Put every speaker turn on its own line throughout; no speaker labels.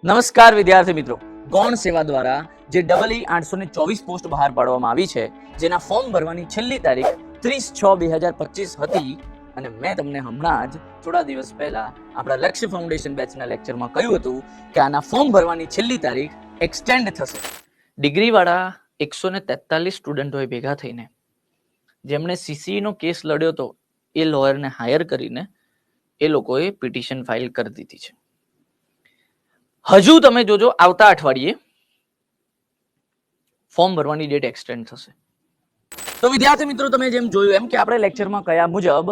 નમસ્કાર વિદ્યાર્થી મિત્રો, ગૌણ સેવા દ્વારા જે EE 824 પોસ્ટ બહાર પાડવામાં આવી છે, જેના ફોર્મ ભરવાની છેલ્લી તારીખ 30/6/2025 હતી અને મેં તમને હમણાં જ થોડા દિવસ પહેલા આપણા લક્ષ્ય ફાઉન્ડેશન બેચના લેક્ચરમાં કહ્યું હતું કે આના ફોર્મ ભરવાની છેલ્લી તારીખ એક્સટેન્ડ થશે. ડિગ્રીવાળા 143 સ્ટુડન્ટોએ ભેગા થઈને જેમણે CCE નો કેસ લડ્યો હતો એ લોયરને હાયર કરીને એ લોકોએ પિટિશન ફાઇલ કરી દીધી છે. હજુ તમે જોજો આવતા અઠવાડિયે ફોર્મ ભરવાની ડેટ એક્સટેન્ડ થશે. તો વિદ્યાર્થી મિત્રો, તમે જેમ જોયું એમ કે આપણે લેક્ચરમાં કયા મુજબ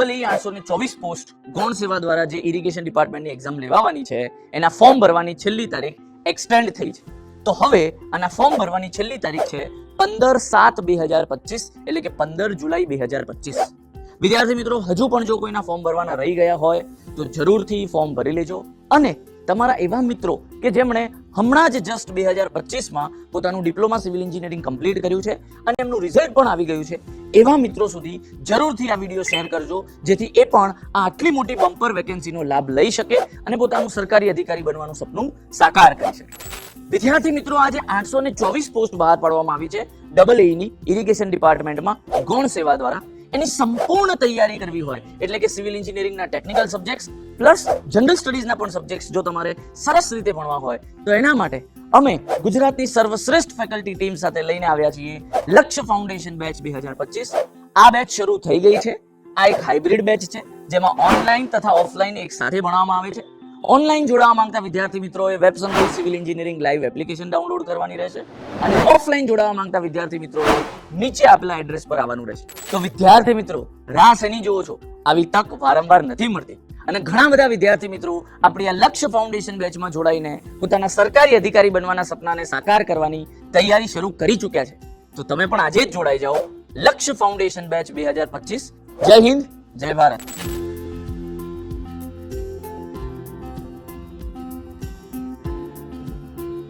EE 824 પોસ્ટ ગૌણ સેવા દ્વારા જે ઇરિગેશન ડિપાર્ટમેન્ટની એક્ઝામ લેવાની છે એના ફોર્મ ભરવાની છેલ્લી તારીખ એક્સટેન્ડ થઈ છે. તો હવે આના ફોર્મ ભરવાની છેલ્લી તારીખ છે 15/7/2025 એટલે કે 15 જુલાઈ 2025. વિદ્યાર્થી મિત્રો, હજુ પણ જો કોઈના ફોર્મ ભરવાના રહી ગયા હોય તો જરૂરથી ફોર્મ ભરી લેજો અને તમારા એવા મિત્રો કે જેમણે હમણાં જ જસ્ટ 2025માં પોતાનું ડિપ્લોમા સિવિલ એન્જિનિયરિંગ કમ્પ્લીટ કર્યું છે અને એમનું રિઝલ્ટ પણ આવી ગયું છે, એવા મિત્રો સુધી જરૂરથી આ વિડીયો શેર કરજો, જેથી એ પણ આટલી મોટી બમ્પર વેકેન્સીનો લાભ લઈ શકે અને પોતાનું સરકારી અધિકારી બનવાનું સપનું સાકાર કરી શકે. વિદ્યાર્થી મિત્રો, આજે 824 પોસ્ટ બહાર પાડવામાં આવી છે EE ની ઇરિગેશન ડિપાર્ટમેન્ટમાં ગૌણ સેવા દ્વારા. એની સંપૂર્ણ તૈયારી કરવી હોય એટલે કે સિવિલ એન્જિનિયરિંગના ટેકનિકલ સબ્જેક્ટ્સ પ્લસ જનરલ સ્ટડીઝના પણ સબ્જેક્ટ્સ જો તમારે સરસ રીતે ભણવા હોય તો એના માટે અમે ગુજરાતની સર્વશ્રેષ્ઠ ફેકલ્ટી ટીમ સાથે લઈને આવ્યા છીએ લક્ષ્ય ફાઉન્ડેશન બેચ 2025. આ બેચ શરૂ થઈ ગઈ છે. આ એક હાઇબ્રિડ બેચ છે જેમાં ઓનલાઈન તથા ઓફલાઈન એક સાથે ભણવામાં આવે છે. ઓનલાઈન જોડાવા માંગતા વિદ્યાર્થી મિત્રોએ વેબ સંકુલ civil engineering live application download કરવાની રહેશે અને ઓફલાઈન જોડાવા માંગતા વિદ્યાર્થી મિત્રોએ નીચે આપેલા એડ્રેસ પર આવવાનું રહેશે. તો વિદ્યાર્થી મિત્રો, રાહ શેની જોવો છો? આવી તક વારંવાર નથી મળતી અને ઘણા બધા વિદ્યાર્થી મિત્રો આપણી આ લક્ષ્ય ફાઉન્ડેશન બેચમાં જોડાઈને પોતાના સરકારી અધિકારી બનવાના સપનાને સાકાર કરવાની તૈયારી શરૂ કરી ચૂક્યા છે. તો તમે પણ આજે જ જોડાઈ જાઓ લક્ષ્ય ફાઉન્ડેશન બેચ 2025. જય હિન્દ, જય ભારત.